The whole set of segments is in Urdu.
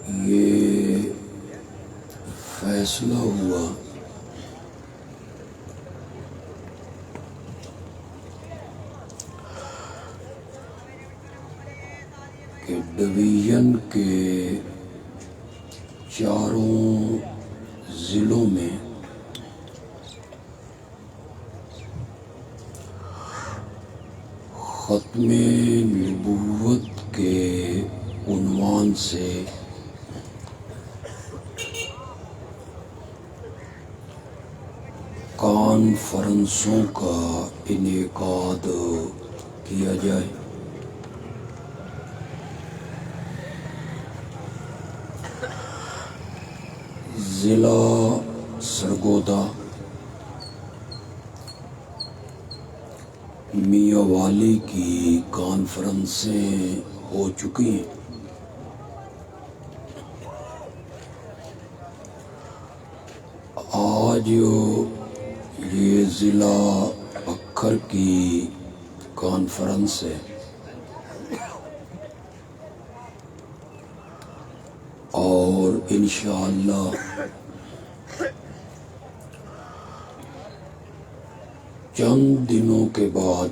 یہ فیصلہ ہوا کہ ڈویژن کے چاروں ضلعوں میں ختم نبوت کے عنوان سے کانفرنسوں کا انعقاد کیا جائے۔ ضلع سرگودا، میاں والی کی کانفرنسیں ہو چکی ہیں۔ آج یہ ضلع اکھر کی کانفرنس ہے اور انشاءاللہ چند دنوں کے بعد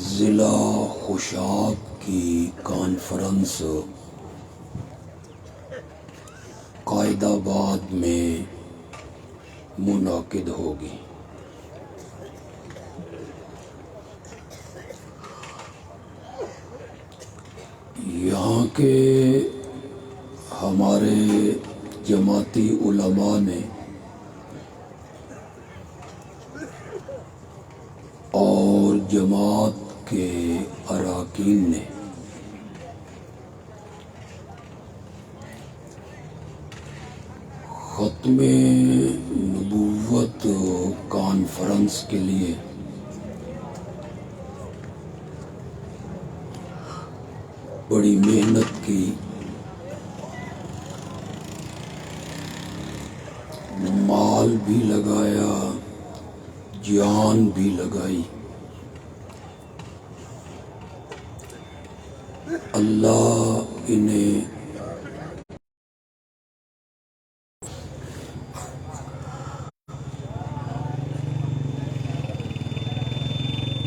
ضلع خوشاب کی کانفرنس قائد آباد میں منعقد ہوگی۔ یہاں کے ہمارے جماعتی علماء نے اور جماعت کے اراکین نے ختم نبوت کانفرنس کے لیے بڑی محنت کی، مال بھی لگایا، جان بھی لگائی۔ اللہ انہیں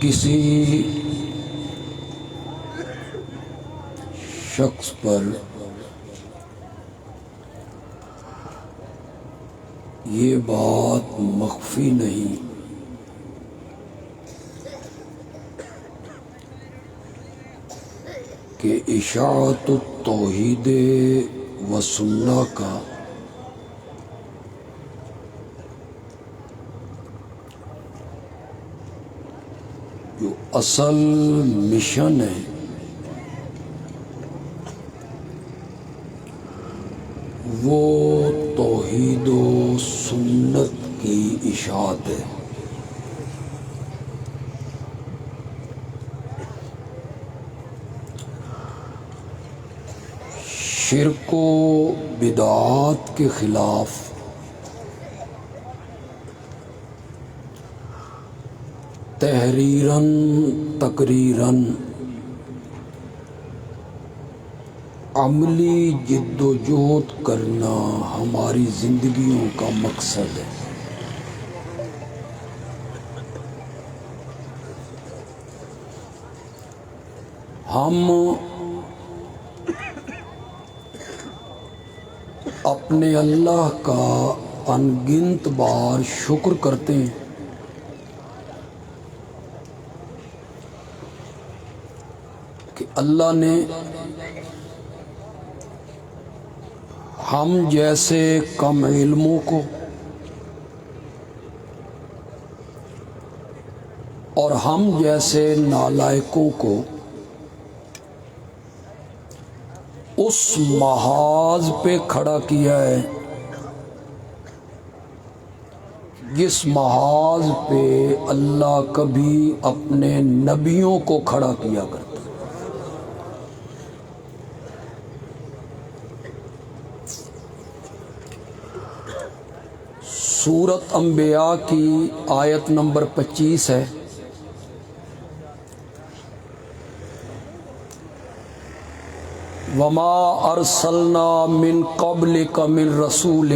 کسی شخص پر یہ بات مخفی نہیں کہ اشاعت التوحید و سنہ کا جو اصل مشن ہے وہ توحید و سنت کی اشاعت ہے۔ شرک و بدعات کے خلاف تحریراً تقریراً عملی جد و جہد کرنا ہماری زندگیوں کا مقصد ہے۔ ہم اپنے اللہ کا انگنت بار شکر کرتے ہیں کہ اللہ نے ہم جیسے کم علموں کو اور ہم جیسے نالائقوں کو اس محاذ پہ کھڑا کیا ہے جس محاذ پہ اللہ کبھی اپنے نبیوں کو کھڑا کیا کرتا۔ سورۃ انبیاء کی آیت نمبر 25 ہے، وما ارسلنا من قبلک من رسول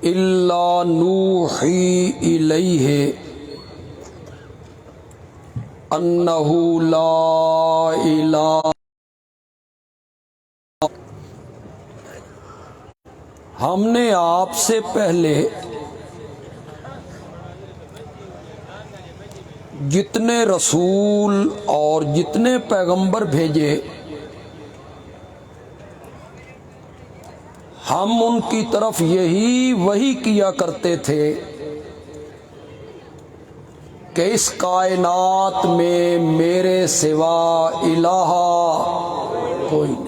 الا نوحی الیہ انہ لا الہ. ہم نے آپ سے پہلے جتنے رسول اور جتنے پیغمبر بھیجے ہم ان کی طرف یہی وحی کیا کرتے تھے کہ اس کائنات میں میرے سوا الہ کوئی نہیں.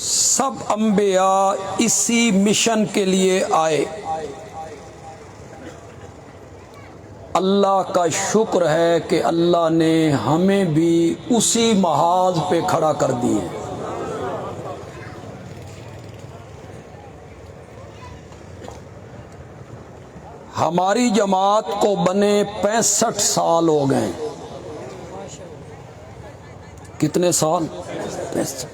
سب انبیاء اسی مشن کے لیے آئے. اللہ کا شکر ہے کہ اللہ نے ہمیں بھی اسی محاذ پہ کھڑا کر دیے. ہماری جماعت کو بنے 65 سال ہو گئے. کتنے سال؟ 65.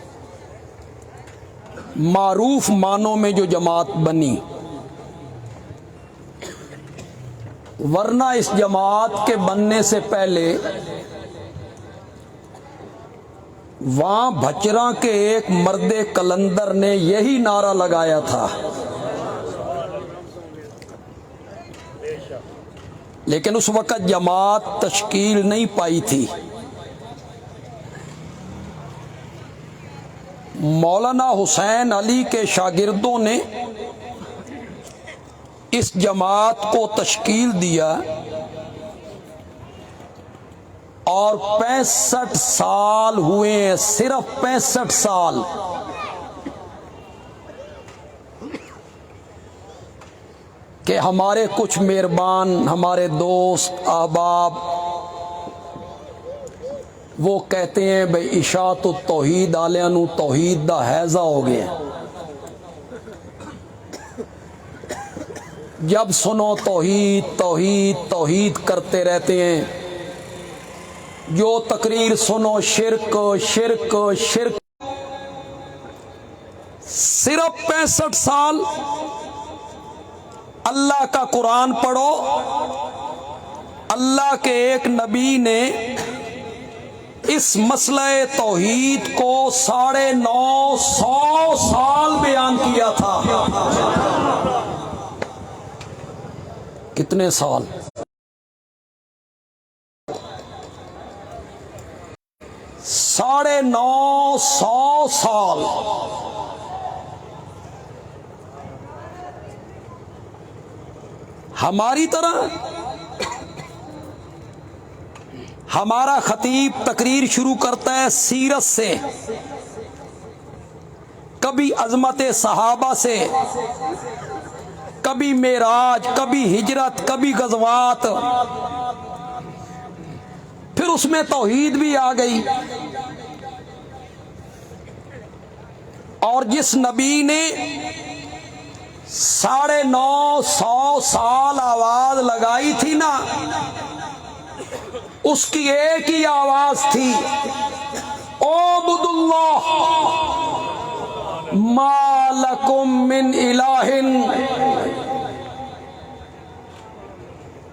معروف معنوں میں جو جماعت بنی، ورنہ اس جماعت کے بننے سے پہلے وہاں بھچرا کے ایک مرد کلندر نے یہی نعرہ لگایا تھا، لیکن اس وقت جماعت تشکیل نہیں پائی تھی. مولانا حسین علی کے شاگردوں نے اس جماعت کو تشکیل دیا اور 65 سال ہوئے ہیں، صرف 65 سال. کہ ہمارے کچھ مہربان، ہمارے دوست احباب وہ کہتے ہیں بھئی اشاعت التوحید آلیاں نو توحید دا حیضہ ہو گیا. جب سنو توحید توحید توحید کرتے رہتے ہیں، جو تقریر سنو شرک شرک شرک. صرف 65 سال اللہ کا قرآن پڑھو. اللہ کے ایک نبی نے اس مسئلہ توحید کو 950 سال بیان کیا تھا. کتنے سال؟ 950 سال. ہماری طرح ہمارا خطیب تقریر شروع کرتا ہے سیرت سے، کبھی عظمت صحابہ سے، کبھی معراج، کبھی ہجرت، کبھی غزوات، پھر اس میں توحید بھی آ گئی. اور جس نبی نے 950 سال آواز لگائی تھی نا، اس کی ایک ہی آواز تھی، اعبدوا اللہ ما لکم من الہ.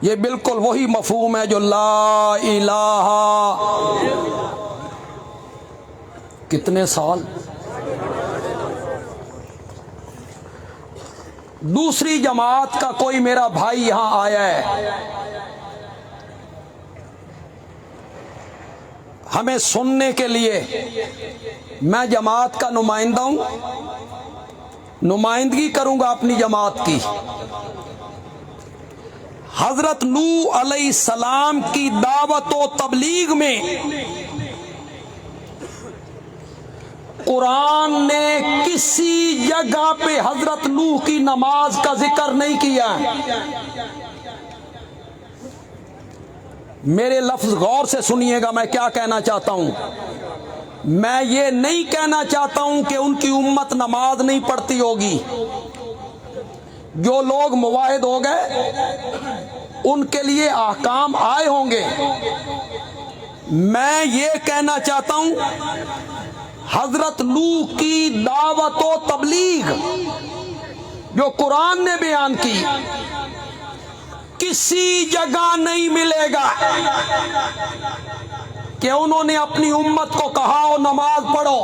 یہ بالکل وہی مفہوم ہے جو لا الہ. کتنے سال؟ دوسری جماعت کا کوئی میرا بھائی یہاں آیا ہے، ہمیں سننے کے لیے. میں جماعت کا نمائندہ ہوں، نمائندگی کروں گا اپنی جماعت کی. حضرت نوح علیہ السلام کی دعوت و تبلیغ میں قرآن نے کسی جگہ پہ حضرت نوح کی نماز کا ذکر نہیں کیا. میرے لفظ غور سے سنیے گا، میں کیا کہنا چاہتا ہوں. میں یہ نہیں کہنا چاہتا ہوں کہ ان کی امت نماز نہیں پڑھتی ہوگی. جو لوگ مواحد ہو گئے ان کے لیے احکام آئے ہوں گے۔ میں یہ کہنا چاہتا ہوں حضرت نوح کی دعوت و تبلیغ جو قرآن نے بیان کی کسی جگہ نہیں ملے گا کہ انہوں نے اپنی امت کو کہا ہو نماز پڑھو،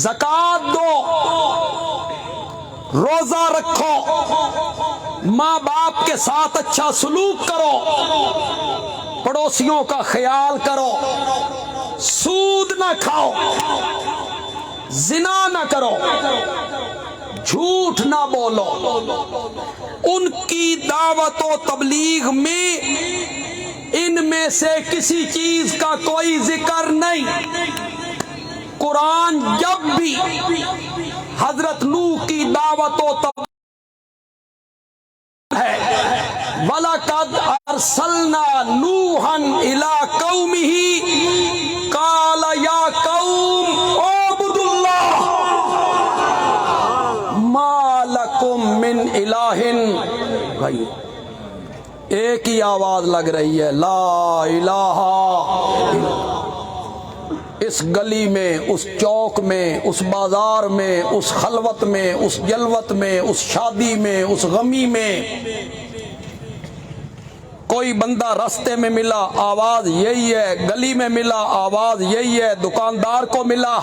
زکوٰۃ دو، روزہ رکھو، ماں باپ کے ساتھ اچھا سلوک کرو، پڑوسیوں کا خیال کرو، سود نہ کھاؤ، زنا نہ کرو، جھوٹ نہ بولو۔ ان کی دعوت و تبلیغ میں ان میں سے کسی چیز کا کوئی ذکر نہیں۔ قرآن جب بھی حضرت نوح کی دعوت و تبلیغ ہے وَلَقَدْ أَرْسَلْنَا نُوحًا إِلَىٰ قَوْمِهِ قَالَ يَا قَوْمِ اعْبُدُوا اللَّهَ مَا لَكُم مِّنْ إِلَٰهٍ غَيْرُهُ۔ ایک ہی آواز لگ رہی ہے، لا الہ الا اللہ۔ اس گلی میں، اس چوک میں، اس بازار میں، اس خلوت میں، اس جلوت میں، اس شادی میں، اس غمی میں کوئی بندہ راستے میں ملا آواز یہی ہے، گلی میں ملا آواز یہی ہے، دکاندار کو ملا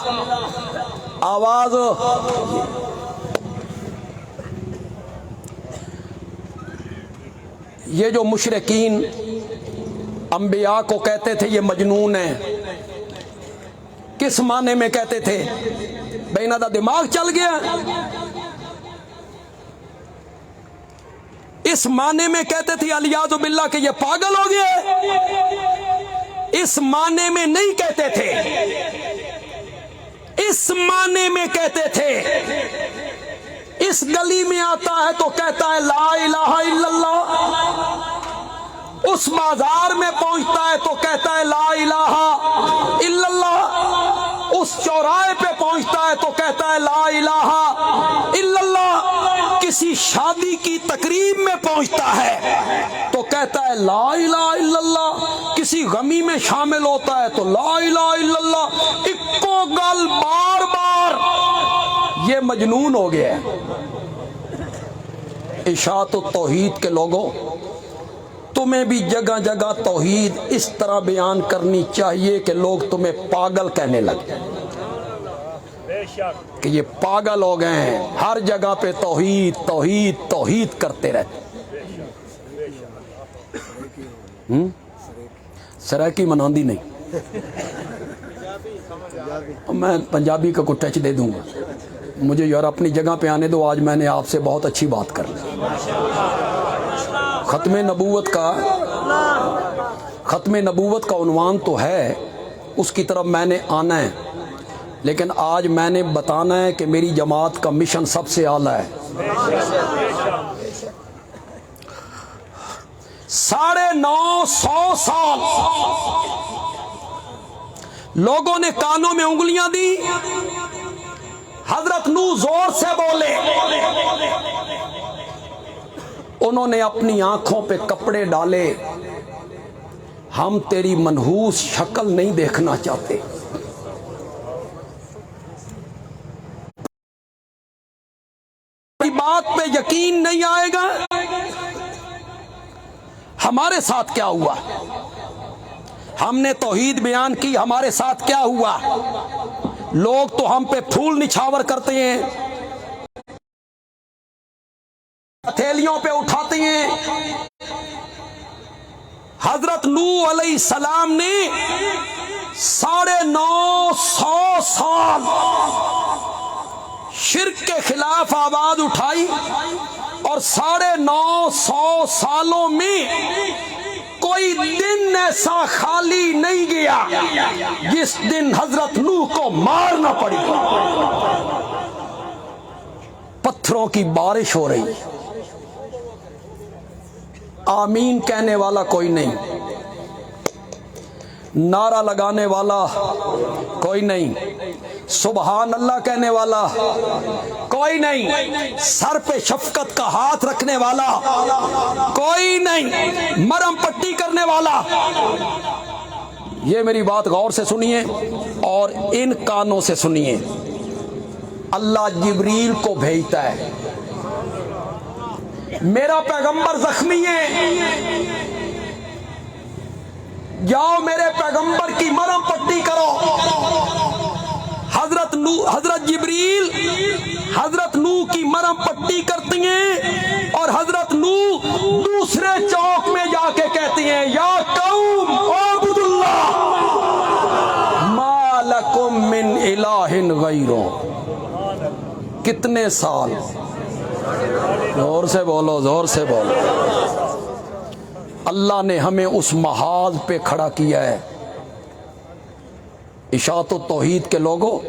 آواز۔ یہ جو مشرکین انبیاء کو کہتے تھے یہ مجنون ہیں، کس معنی میں کہتے تھے؟ بھئی انہاں دا دماغ چل گیا، اس معنی میں کہتے تھے الیاذ باللہ کہ یہ پاگل ہو گیا۔ اس معنی میں نہیں کہتے تھے، اس معنی میں کہتے تھے اس گلی میں آتا ہے تو کہتا ہے لا الہ الا اللہ، اس بازار میں پہنچتا ہے تو کہتا ہے لا الہ الا اللہ، اس چوراہے پہ پہنچتا ہے تو کہتا ہے لا الہ الا اللہ، کسی شادی کی تقریب میں پہنچتا ہے تو کہتا ہے لا الہ الا اللہ، کسی غمی میں شامل ہوتا ہے تو لا الہ الا اللہ، اکو گل بار بار۔ یہ مجنون ہو گیا ہے۔ اشاعت التوحید کے لوگوں، تمہیں بھی جگہ جگہ توحید اس طرح بیان کرنی چاہیے کہ لوگ تمہیں پاگل کہنے لگے کہ یہ پاگل ہو گئے ہیں، ہر جگہ پہ توحید توحید توحید کرتے رہتے۔ سرائکی مناندی نہیں، میں پنجابی کا کوئی ٹچ دے دوں گا، مجھے یار اپنی جگہ پہ آنے دو۔ آج میں نے آپ سے بہت اچھی بات کر لی۔ ختم نبوت کا عنوان تو ہے، اس کی طرف میں نے آنا ہے، لیکن آج میں نے بتانا ہے کہ میری جماعت کا مشن سب سے اعلیٰ ہے۔ 950 سال لوگوں نے کانوں میں انگلیاں دی، حضرت نوح زور سے بولے، انہوں نے اپنی آنکھوں پہ کپڑے ڈالے، ہم تیری منحوس شکل نہیں دیکھنا چاہتے۔ بات پہ یقین نہیں آئے گا۔ ہمارے ساتھ کیا ہوا؟ ہم نے توحید بیان کی، ہمارے ساتھ کیا ہوا؟ لوگ تو ہم پہ پھول نچھاور کرتے ہیں، ہتھیلیوں پہ اٹھاتے ہیں۔ حضرت نوح علیہ السلام نے 950 سال شرک کے خلاف آواز اٹھائی، اور 950 سالوں میں کوئی دن ایسا خالی نہیں گیا جس دن حضرت نوح کو مارنا پڑی۔ پتھروں کی بارش ہو رہی، آمین کہنے والا کوئی نہیں، نعرہ لگانے والا کوئی نہیں، سبحان اللہ کہنے والا کوئی نہیں، سر پہ شفقت کا ہاتھ رکھنے والا کوئی نہیں، مرہم پٹی کرنے والا۔ یہ میری بات غور سے سنیے اور ان کانوں سے سنیے۔ اللہ جبریل کو بھیجتا ہے، میرا پیغمبر زخمی ہے، جاؤ میرے پیغمبر کی مرہم پٹی کرو۔ حضرت جبریل حضرت نوح کی مرہم پٹی کرتی ہیں اور حضرت نوح دوسرے چوک میں جا کے کہتی ہیں یا قوم اعبدوا اللہ ما لکم من الہ غیرہ۔ کتنے سال، زور سے بولو، زور سے بولو، اللہ نے ہمیں اس محاذ پہ کھڑا کیا ہے۔ اشاعت و توحید کے لوگوں،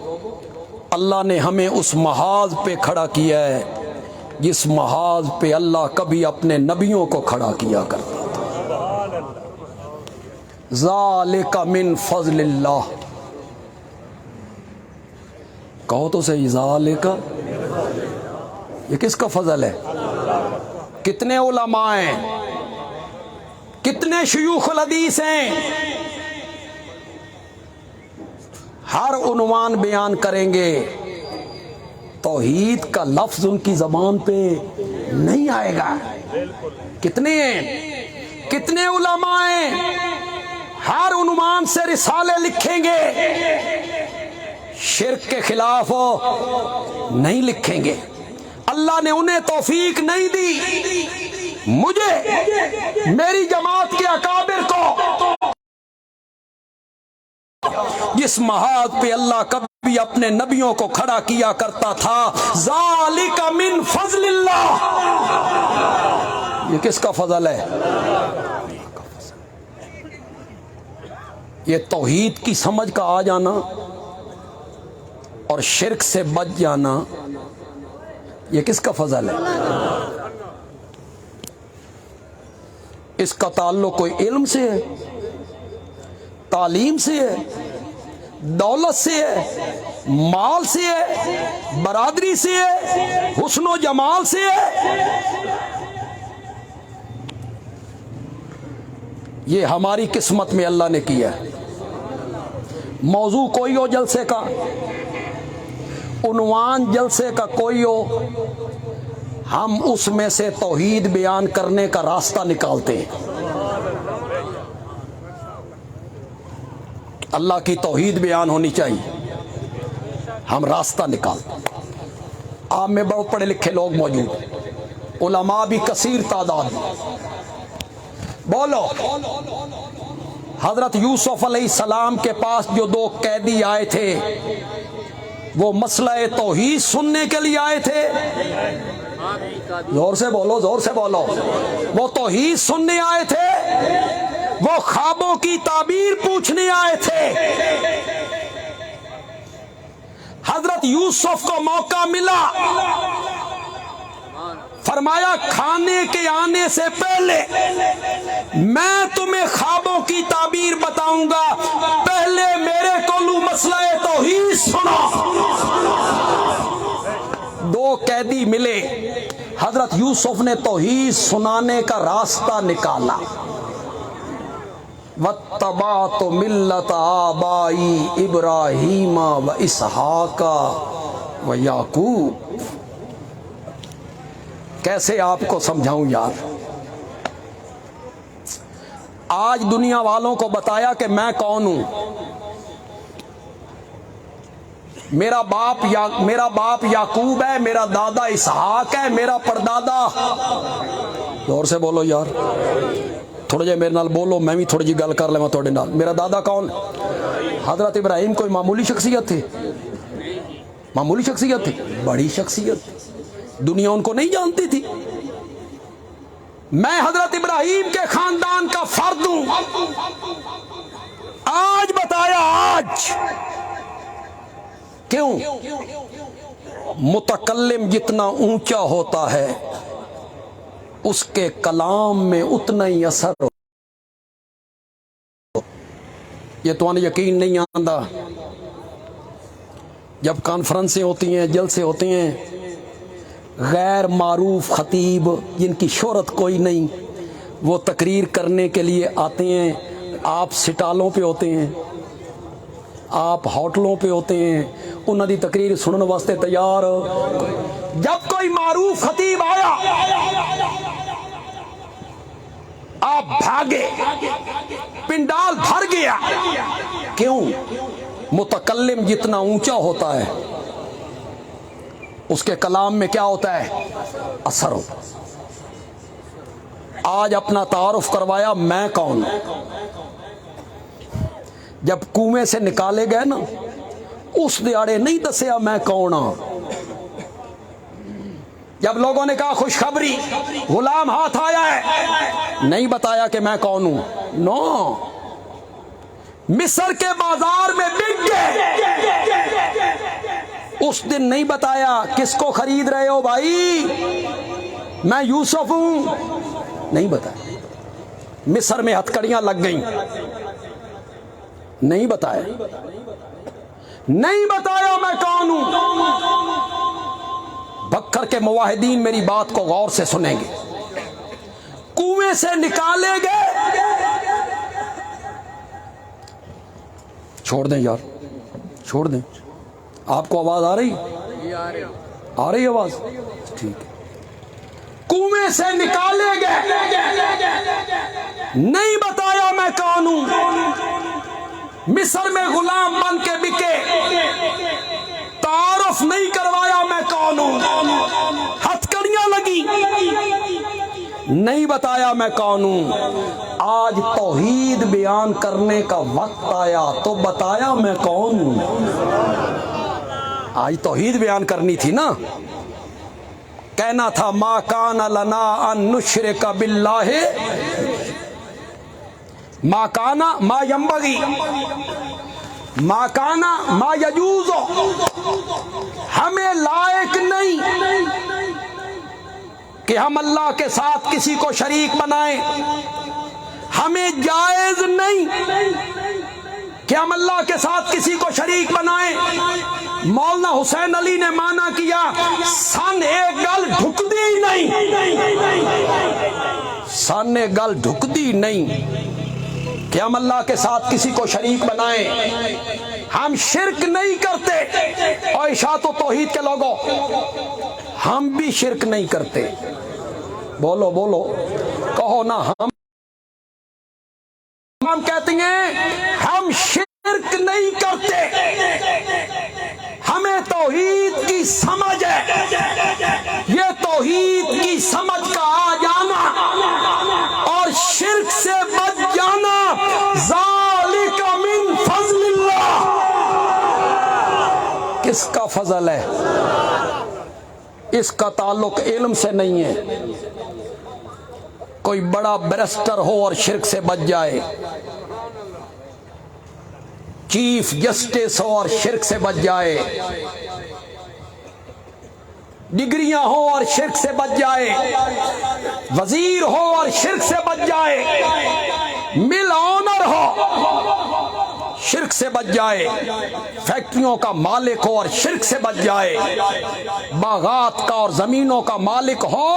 اللہ نے ہمیں اس محاذ پہ کھڑا کیا ہے جس محاذ پہ اللہ کبھی اپنے نبیوں کو کھڑا کیا کرتا تھا۔ ذالک من فضل اللہ، کہو تو صحیح، ذالک، یہ کس کا فضل ہے؟ کتنے علماء ہیں، کتنے شیوخ الحدیث ہیں، ہر عنوان بیان کریں گے، توحید کا لفظ ان کی زبان پہ نہیں آئے گا۔ کتنے ہیں، کتنے علماء ہیں، ہر عنوان سے رسالے لکھیں گے، شرک کے خلاف نہیں لکھیں گے۔ اللہ نے انہیں توفیق نہیں دی، مجھے، میری جماعت کے اکابر کو، جس محاذ پہ اللہ کبھی اپنے نبیوں کو کھڑا کیا کرتا تھا۔ ذالک من فضل اللہ، یہ کس کا فضل ہے؟ یہ توحید کی سمجھ کا آ جانا اور شرک سے بچ جانا، یہ کس کا فضل ہے؟ اس کا تعلق کوئی علم سے ہے، تعلیم سے ہے، دولت سے ہے، مال سے ہے، برادری سے ہے، حسن و جمال سے ہے؟ یہ ہماری قسمت میں اللہ نے کیا ہے۔ موضوع کوئی ہو جلسے کا، عنوان جلسے کا کوئی ہو، ہم اس میں سے توحید بیان کرنے کا راستہ نکالتے ہیں۔ اللہ کی توحید بیان ہونی چاہیے، ہم راستہ نکالتے ہیں۔ آپ میں بہت پڑھے لکھے لوگ موجود، علماء بھی کثیر تعداد میں۔ بولو، حضرت یوسف علیہ السلام کے پاس جو دو قیدی آئے تھے، وہ مسئلہ توحید سننے کے لیے آئے تھے؟ زور سے بولو، زور سے بولو، وہ توحید سننے آئے تھے؟ وہ خوابوں کی تعبیر پوچھنے آئے تھے؟ حضرت یوسف کو موقع ملا، فرمایا کھانے کے آنے سے پہلے میں تمہیں خوابوں کی تعبیر بتاؤں گا، پہلے میرے کولو مسئلہ توحید سنو۔ دو قیدی ملے، حضرت یوسف نے توحید سنانے کا راستہ نکالا۔ وَاتَّبَعْتُ مِلَّةَ آبَائِي إِبْرَاهِيمَ وَإِسْحَاقَ وَيَعْقُوبَ۔ کیسے آپ کو سمجھاؤں یار؟ آج دنیا والوں کو بتایا کہ میں کون ہوں۔ میرا باپ یعقوب ہے، میرا دادا اسحاق ہے، میرا پردادا، زور سے بولو یار، تھوڑا جے میرے نال بولو، میں بھی تھوڑی جی گل کر لیں تھوڑے نال۔ میرا دادا کون؟ حضرت ابراہیم کوئی معمولی شخصیت تھی؟ معمولی شخصیت تھی؟ بڑی شخصیت تھی، دنیا ان کو نہیں جانتی تھی۔ میں حضرت ابراہیم کے خاندان کا فرد ہوں۔ آج بتایا، آج کیوں؟ متکلم جتنا اونچا ہوتا ہے اس کے کلام میں اتنا ہی اثر ہو۔ یہ تو یقین نہیں آندا، جب کانفرنسیں ہوتی ہیں، جلسے ہوتے ہیں، غیر معروف خطیب جن کی شہرت کوئی نہیں وہ تقریر کرنے کے لیے آتے ہیں. آپ سٹالوں پہ ہوتے ہیں، آپ ہوٹلوں پہ ہوتے ہیں، انہوں دی تقریر سننے واسطے تیار. جب کوئی معروف خطیب آیا آپ بھاگے، پنڈال بھر گیا. کیوں؟ متکلم جتنا اونچا ہوتا ہے اس کے کلام میں کیا ہوتا ہے؟ اثر ہوتا ہے. آج اپنا تعارف کروایا میں کون. جب کنویں سے نکالے گئے نا اس دیاڑے نہیں دسیا میں کون ہاں. جب لوگوں نے کہا خوشخبری غلام ہاتھ آیا ہے، نہیں بتایا کہ میں کون ہوں. نو، مصر کے بازار میں بک گئے، اس دن نہیں بتایا کس کو خرید رہے ہو بھائی، میں یوسف ہوں، نہیں بتایا. مصر میں ہتھکڑیاں لگ گئیں، نہیں بتایا. نہیں بتایا میں کون ہوں. بکر کے موحدین میری بات کو غور سے سنیں گے. کنویں سے نکالے گئے، چھوڑ دیں یار، چھوڑ دیں. آپ کو آواز آ رہی؟ آ رہی آواز؟ ٹھیک ہے. کنویں سے نکالے گئے، نہیں بتایا میں کون ہوں. مصر میں غلام بن کے بکے، تعارف نہیں کروایا میں کون ہوں. ہتھکڑیاں لگی، نہیں بتایا میں کون ہوں. آج توحید بیان کرنے کا وقت آیا تو بتایا میں کون ہوں. آج توحید بیان کرنی تھی نا. کہنا تھا ما کان لنا ان نشرک باللہ ما کانا ما ینبغی ما کانا ما یجوز. ہمیں لائق نہیں کہ ہم اللہ کے ساتھ کسی کو شریک بنائیں. ہمیں جائز نہیں کہ ہم اللہ کے ساتھ کسی کو شریک بنائیں. مولانا حسین علی نے مانا کیا سن ایک گل ڈھکدی نہیں، سن ایک گل ڈھکدی نہیں کہ ہم اللہ کے ساتھ کسی کو شریک بنائیں. ہم شرک نہیں کرتے. اور اشاعت و توحید کے لوگوں ہم بھی شرک نہیں کرتے. بولو بولو، کہو نا. ہم کہتے ہیں ہم شرک نہیں کرتے، ہمیں توحید کی سمجھ ہے. یہ توحید کی سمجھ کا آ جانا اور شرک سے بچ جانا ذالک من فضل اللہ. کس کا فضل ہے؟ اس کا تعلق علم سے نہیں ہے. کوئی بڑا بیرسٹر ہو اور شرک سے بچ جائے، چیف جسٹس ہو اور شرک سے بچ جائے، ڈگریاں ہو اور شرک سے بچ جائے، وزیر ہو اور شرک سے بچ جائے، مل آنر ہو شرک سے بچ جائے، فیکٹریوں کا مالک ہو اور شرک سے بچ جائے، باغات کا اور زمینوں کا مالک ہو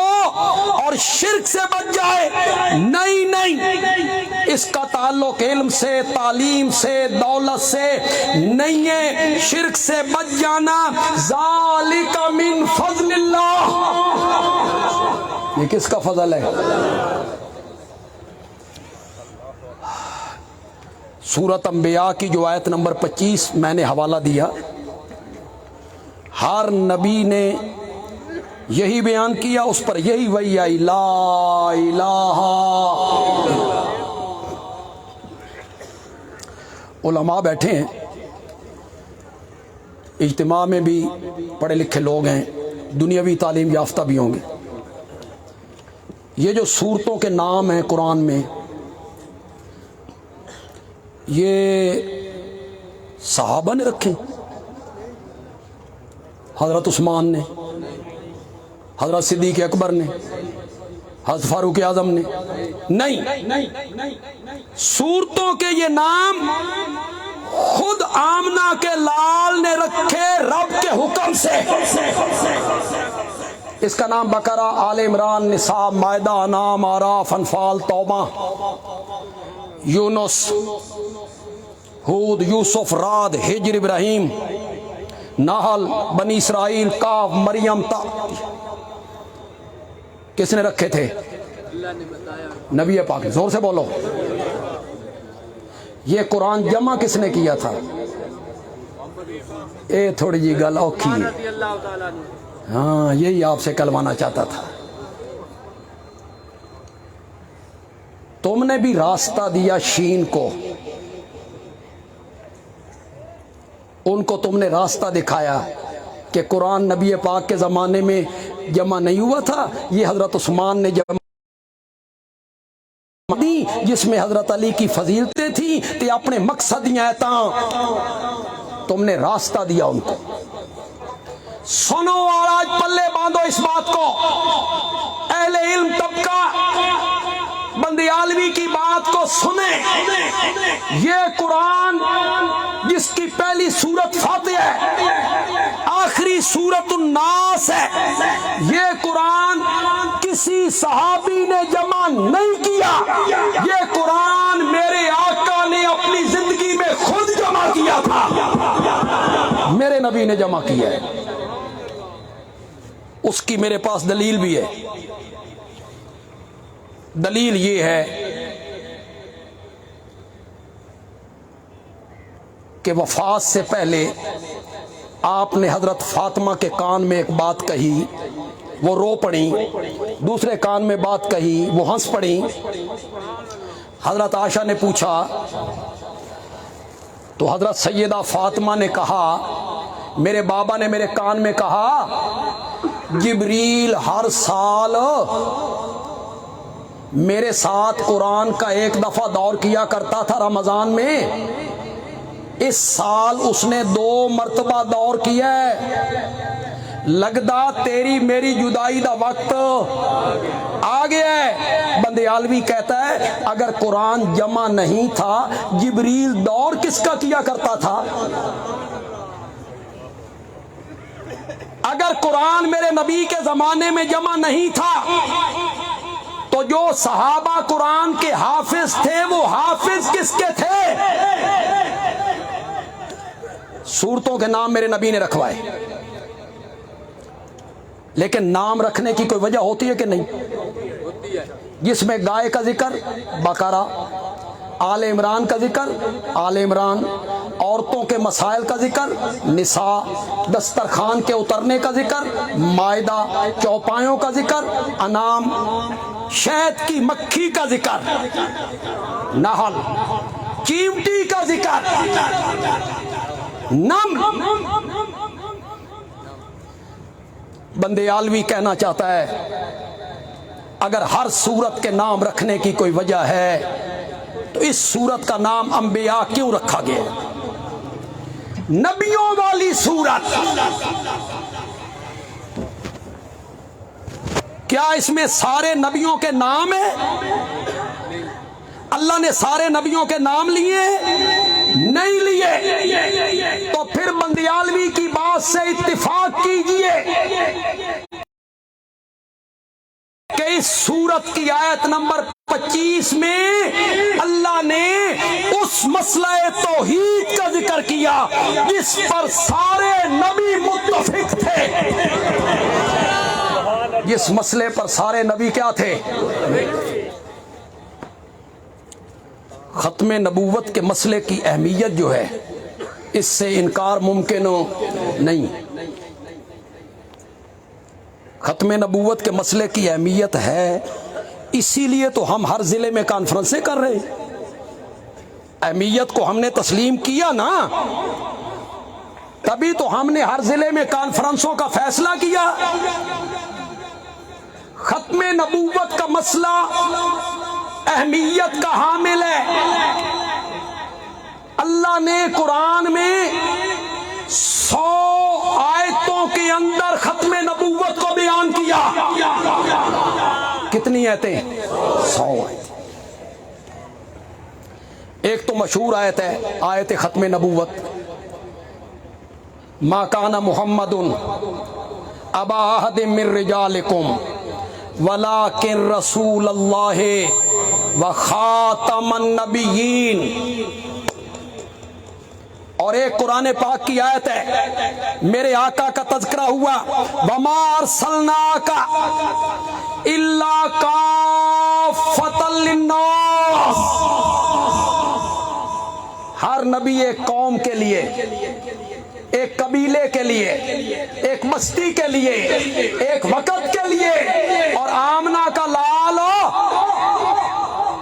اور شرک سے بچ جائے. نہیں نہیں، اس کا تعلق علم سے، تعلیم سے، دولت سے نہیں ہے. شرک سے بچ جانا ذالک من فضل اللہ. یہ کس کا فضل ہے؟ سورۃ انبیاء کی جو آیت نمبر 25 میں نے حوالہ دیا، ہر نبی نے یہی بیان کیا، اس پر یہی وحی آئی، لا الہ. علماء بیٹھے ہیں اجتماع میں، بھی پڑھے لکھے لوگ ہیں، دنیاوی تعلیم یافتہ بھی ہوں گے. یہ جو سورتوں کے نام ہیں قرآن میں، یہ صحابہ نے رکھے، حضرت عثمان نے، حضرت صدیق اکبر نے، حضرت فاروق اعظم نے؟ نہیں. سورتوں کے یہ نام خود آمنہ کے لال نے رکھے رب کے حکم سے. اس کا نام بقرہ، آل عمران، نساء، مائدہ، انعام، اعراف، انفال، توبہ، یونس، ہود، یوسف، رعد، ہجر، ابراہیم، نحل، بنی اسرائیل، کاف، مریم، کس نے رکھے تھے؟ نبی پاک. زور سے بولو. یہ قرآن جمع کس نے کیا تھا؟ اے تھوڑی جی گل اوکھی ہے. ہاں یہی آپ سے کلوانا چاہتا تھا. تم نے بھی راستہ دیا شین کو، ان کو تم نے راستہ دکھایا کہ قرآن نبی پاک کے زمانے میں جمع نہیں ہوا تھا. یہ حضرت عثمان نے جمع دی، جس میں حضرت علی کی فضیلتیں تھیں تے اپنے مقصد تم نے راستہ دیا ان کو. سنو اور آج پلے باندھو اس بات کو. اہل علم طبقہ بندیالوی کی بات کو سنیں. یہ قرآن جس کی پہلی سورت فاتح ہے، آخری سورت الناس ہے، یہ قرآن کسی صحابی نے جمع نہیں کیا. یہ قرآن میرے آقا نے اپنی زندگی میں خود جمع کیا تھا. میرے نبی نے جمع کیا ہے. اس کی میرے پاس دلیل بھی ہے. دلیل یہ ہے کہ وفات سے پہلے آپ نے حضرت فاطمہ کے کان میں ایک بات کہی، وہ رو پڑی. دوسرے کان میں بات کہی، وہ ہنس پڑی. حضرت عائشہ نے پوچھا تو حضرت سیدہ فاطمہ نے کہا، میرے بابا نے میرے کان میں کہا جبریل ہر سال میرے ساتھ قرآن کا ایک دفعہ دور کیا کرتا تھا رمضان میں. اس سال اس نے 2 مرتبہ دور کیا ہے. لگدا تیری میری جدائی دا وقت آ گیا ہے. بندیالوی کہتا ہے اگر قرآن جمع نہیں تھا، جبریل دور کس کا کیا کرتا تھا؟ اگر قرآن میرے نبی کے زمانے میں جمع نہیں تھا تو جو صحابہ قرآن کے حافظ تھے وہ حافظ کس کے تھے؟ سورتوں کے نام میرے نبی نے رکھوائے، لیکن نام رکھنے کی کوئی وجہ ہوتی ہے کہ نہیں؟ جس میں گائے کا ذکر بقرہ، آل عمران کا ذکر آل عمران، عورتوں کے مسائل کا ذکر نساء، دسترخوان کے اترنے کا ذکر مائدہ، چوپایوں کا ذکر انعام، شہد کی مکھی کا ذکر نحل، چیمٹی کا ذکر نمل. بندیالوی کہنا چاہتا ہے اگر ہر سورت کے نام رکھنے کی کوئی وجہ ہے تو اس سورت کا نام انبیاء کیوں رکھا گیا؟ نبیوں والی سورت. کیا اس میں سارے نبیوں کے نام ہیں؟ اللہ نے سارے نبیوں کے نام لیے؟ نہیں لیے. تو پھر بندیالوی کی بات سے اتفاق کیجئے کہ اس سورت کی آیت نمبر 25 میں اللہ نے اس مسئلہ توحید کا ذکر کیا جس پر سارے نبی متفق تھے. جس مسئلے پر سارے نبی کیا تھے؟ ختم نبوت کے مسئلے کی اہمیت جو ہے اس سے انکار ممکن نہیں. ختم نبوت کے مسئلے کی اہمیت ہے، اسی لیے تو ہم ہر ضلع میں کانفرنسیں کر رہے ہیں. اہمیت کو ہم نے تسلیم کیا نا، تبھی تو ہم نے ہر ضلع میں کانفرنسوں کا فیصلہ کیا. ختم نبوت کا مسئلہ اہمیت کا حامل ہے. اللہ نے قرآن میں 100 آیتوں کے اندر ختم نبوت کو بیان کیا. کتنی آیتیں؟ 100 آیتیں. ایک تو مشہور آیت ہے، آیت ختم نبوت، ما کان محمد ابا احد من رجالکم ولکن رسول اللہ وخاتم النبیین۔ اور ایک قرآن پاک کی آیت ہے، میرے آقا کا تذکرہ ہوا، وما ارسلناک الا کافۃ للناس۔ ہر نبی ایک قوم کے لیے، ایک قبیلے کے لیے، ایک بستی کے لیے، ایک وقت کے لیے، اور آمنہ کا لال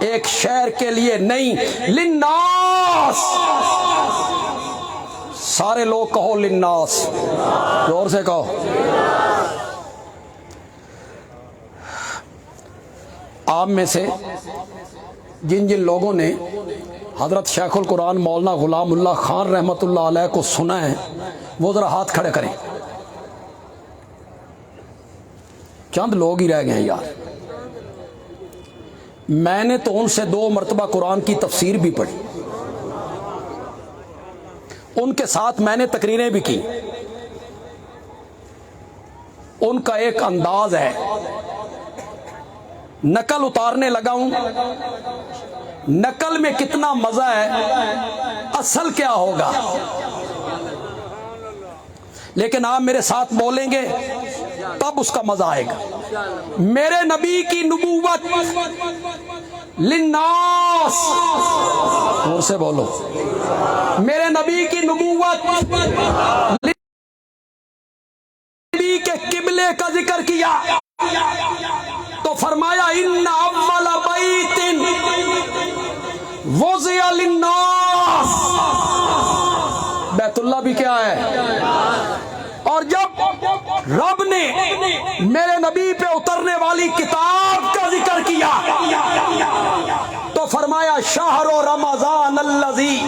ایک شہر کے لیے نہیں، للناس۔ سارے لوگ کہو للناس، زور سے کہو۔ آپ میں سے جن جن لوگوں نے حضرت شیخ القرآن مولانا غلام اللہ خان رحمۃ اللہ علیہ کو سنا ہے وہ ذرا ہاتھ کھڑے کریں۔ چند لوگ ہی رہ گئے ہیں یار۔ میں نے تو ان سے 2 مرتبہ قرآن کی تفسیر بھی پڑھی، ان کے ساتھ میں نے تقریریں بھی کی۔ ان کا ایک انداز ہے، نقل اتارنے لگا ہوں، نقل میں کتنا مزہ ہے، اصل کیا ہوگا؟ لیکن آپ میرے ساتھ بولیں گے تب اس کا مزہ آئے گا۔ میرے نبی کی نبوت للناس، زور سے بولو، میرے نبی کی نبوت، نبی کے قبلے کا ذکر کیا تو فرمایا ان اول بیت وضع للناس، بیت اللہ بھی کیا ہے؟ اور جب رب نے میرے نبی پہ اترنے والی کتاب کا ذکر کیا تو فرمایا شہر رمضان الذی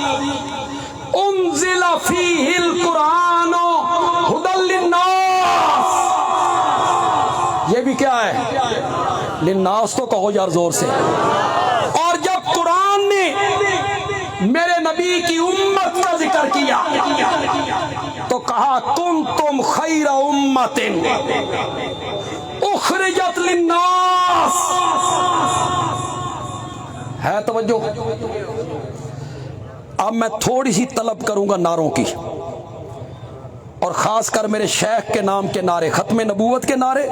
انزل فیہ القرآن ھدی للناس، یہ بھی کیا ہے؟ للناس تو کہو یار زور سے۔ اور جب قرآن نے میرے نبی کی امت کا ذکر کیا تو کہا کنتم خیر امت اخرجت للناس۔ ہے توجہ؟ اب میں تھوڑی سی طلب کروں گا نعروں کی، اور خاص کر میرے شیخ کے نام کے نعرے، ختم نبوت کے نعرے،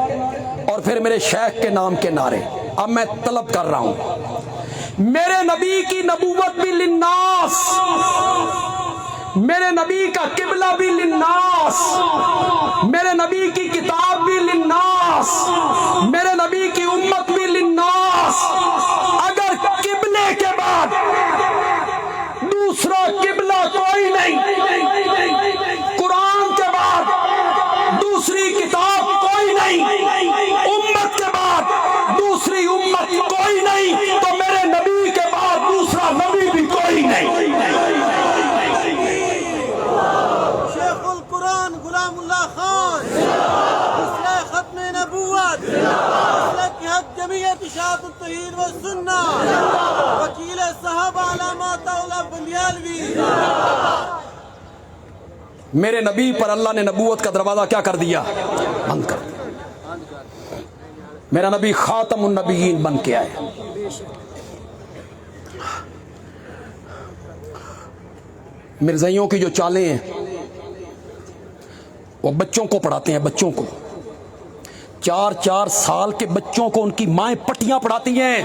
اور پھر میرے شیخ کے نام کے نعرے۔ اب میں طلب کر رہا ہوں، میرے نبی کی نبوت بھی للناس، میرے نبی کا قبلہ بھی للناس، میرے نبی کی کتاب بھی للناس، میرے نبی کی امت بھی للناس۔ اگر قبلے کے بعد دوسرا قبلہ کوئی نہیں، قرآن کے بعد دوسری کتاب کوئی نہیں، امت کے بعد دوسری امت کوئی نہیں، تو میرے نبی کے بعد دوسرا نبی بھی کوئی نہیں۔ شیخ القرآن غلام اللہ خان، مسئلہ ختم نبوت، مسئلہ کی حق جمعیت اشاعت التوحید والسنہ، وکیل صحابہ علامات اولا بندیالوی۔ میرے نبی پر اللہ نے نبوت کا دروازہ کیا کر دیا؟ بند کر دیا۔ میرا نبی خاتم النبیین بن کے آئے۔ مرزائیوں کی جو چالیں ہیں وہ بچوں کو پڑھاتے ہیں، بچوں کو 4 سال کے بچوں کو ان کی مائیں پٹیاں پڑھاتی ہیں۔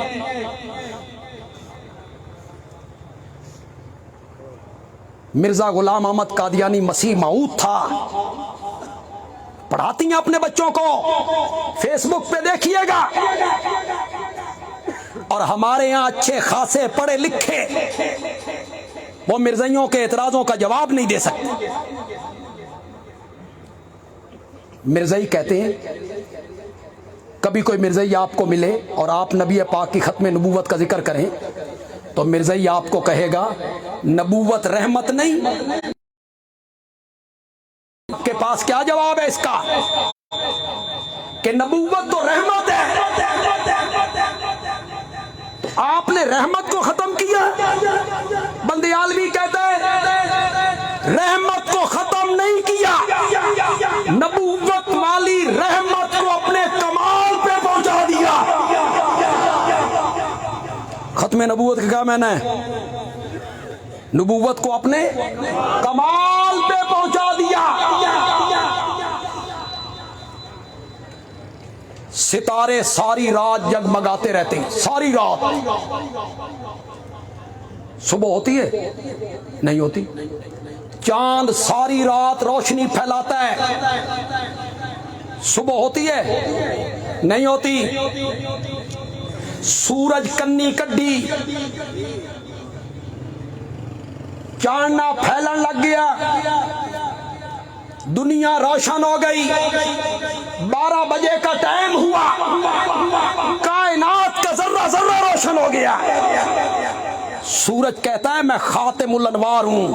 مرزا غلام احمد قادیانی مسیح موعود تھا، پڑھاتی ہیں اپنے بچوں کو، فیس بک پہ دیکھیے گا۔ اور ہمارے یہاں اچھے خاصے پڑھے لکھے وہ مرزائیوں کے اعتراضوں کا جواب نہیں دے سکتے۔ مرزائی کہتے ہیں، کبھی کوئی مرزائی آپ کو ملے اور آپ نبی پاک کی ختم نبوت کا ذکر کریں تو مرزائی آپ کو کہے گا نبوت رحمت نہیں؟ کے پاس کیا جواب ہے اس کا کہ نبوت تو رحمت ہے؟ آپ نے رحمت کو ختم کیا. بندیالوی کہتا ہے رحمت کو ختم نہیں کیا, نبوت والی رحمت کو اپنے کمال پہ پہنچا دیا. ختم نبوت کا کیا معنی ہے؟ نبوت کو اپنے کمال پہ پہنچا دیا. ستارے ساری رات جگمگاتے رہتے ہیں, ساری رات. صبح ہوتی ہے؟ نہیں ہوتی. چاند ساری رات روشنی پھیلاتا ہے, صبح ہوتی ہے؟ نہیں ہوتی. سورج کنی کڈی, چاندنا پھیلن لگ گیا, دنیا روشن ہو گئی, 12 بجے کا ٹائم ہوا, کائنات کا ذرہ ذرہ روشن ہو گیا. سورج کہتا ہے میں خاتم الانوار ہوں,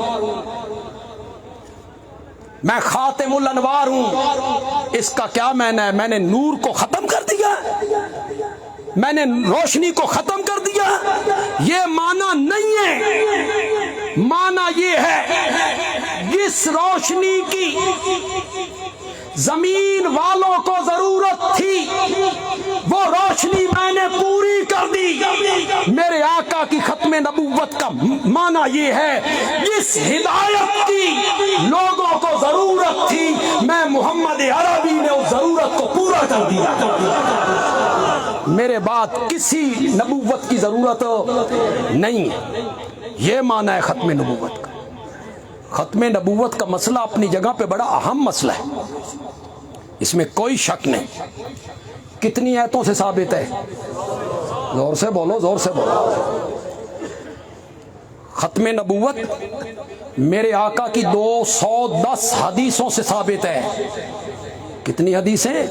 میں خاتم الانوار ہوں. اس کا کیا معنی ہے؟ میں نے نور کو ختم کر دیا, میں نے روشنی کو ختم کر دیا. یہ معنی نہیں ہے. معنی یہ ہے جس روشنی کی زمین والوں کو ضرورت تھی وہ روشنی میں نے پوری کر دی. میرے آقا کی ختم نبوت کا معنی یہ ہے جس ہدایت کی لوگوں کو ضرورت تھی میں محمد عربی نے اس ضرورت کو پورا کر دیا. میرے بعد کسی نبوت کی ضرورت نہیں. یہ معنی ہے ختم نبوت کا. ختم نبوت کا مسئلہ اپنی جگہ پہ بڑا اہم مسئلہ ہے, اس میں کوئی شک نہیں. کتنی آیتوں سے ثابت ہے؟ زور سے بولو, زور سے بولو. ختم نبوت میرے آقا کی 210 حدیثوں سے ثابت ہے. کتنی حدیثیں؟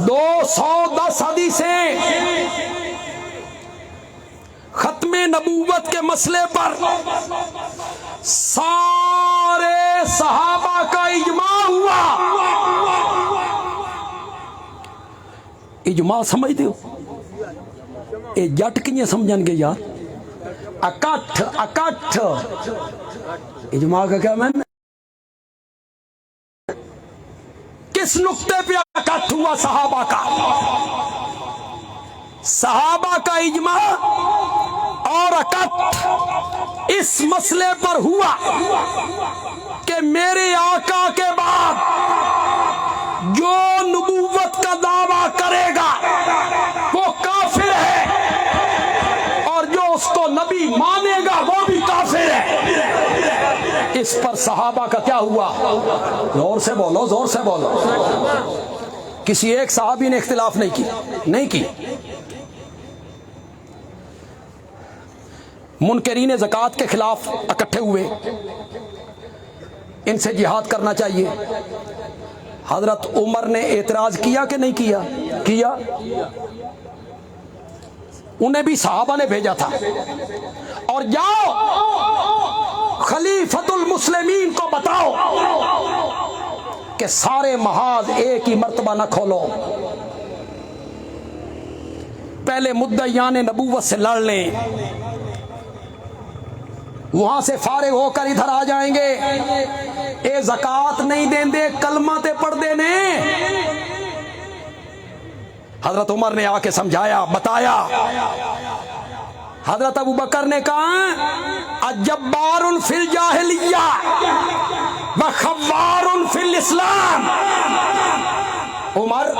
210 حدیثیں. ختم نبوت کے مسئلے پر سارے صحابہ کا اجماع ہوا. اجماع سمجھتے ہو؟ اے جٹ کیے سمجھن گے یار؟ اکٹھ اکٹھ. اجماع کا کیا معنی؟ کس نقطے پہ اکٹھ ہوا صحابہ کا؟ صحابہ کا اجماع اور اکٹھ اس مسئلے پر ہوا کہ میرے آقا کے بعد جو نبوت کا دعویٰ کرے گا وہ کافر ہے اور جو اس کو نبی مانے گا وہ بھی کافر ہے. اس پر صحابہ کا کیا ہوا؟ زور سے بولو, زور سے بولو. کسی ایک صحابی نے اختلاف نہیں کی. منکرین زکوٰۃ کے خلاف اکٹھے ہوئے, ان سے جہاد کرنا چاہیے. حضرت عمر نے اعتراض کیا کہ نہیں کیا؟ انہیں بھی صحابہ نے بھیجا تھا اور جاؤ خلیفۃ المسلمین کو بتاؤ کہ سارے محاذ ایک ہی مرتبہ نہ کھولو, پہلے مدعیان نبوت سے لڑ لیں, وہاں سے فارغ ہو کر ادھر آ جائیں گے. اے زکوٰۃ نہیں دیں دے, کلمہ تے پڑھ دینے. حضرت عمر نے آ کے سمجھایا, بتایا. حضرت ابو بکر نے کہا اجبار فی الجاہلیہ وخوار فی الاسلام. عمر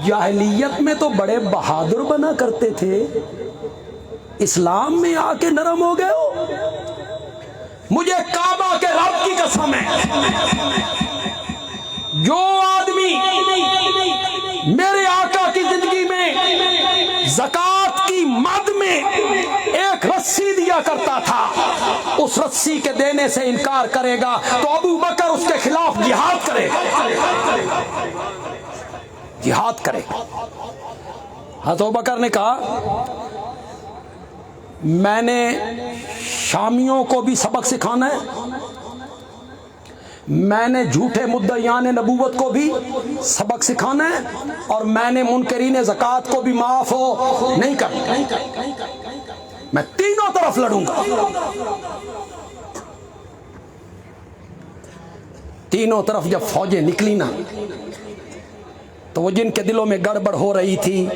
جاہلیت میں تو بڑے بہادر بنا کرتے تھے, اسلام میں آ کے نرم ہو گئے ہو. مجھے کعبہ کے رب کی قسم ہے جو آدمی میرے آقا کی زندگی میں زکوٰۃ کی مد میں ایک رسی دیا کرتا تھا, اس رسی کے دینے سے انکار کرے گا تو ابو بکر اس کے خلاف جہاد کرے گا, جہاد کرے گا. حضرت ابو بکر نے کہا میں نے شامیوں کو بھی سبق سکھانا ہے, میں نے جھوٹے مدعیان نبوت کو بھی سبق سکھانا ہے اور میں نے منکرین زکوٰۃ کو بھی معاف ہو نہیں کرنا. میں تینوں طرف لڑوں گا. تینوں طرف جب فوجیں نکلی نا تو وہ جن کے دلوں میں گڑبڑ ہو رہی تھی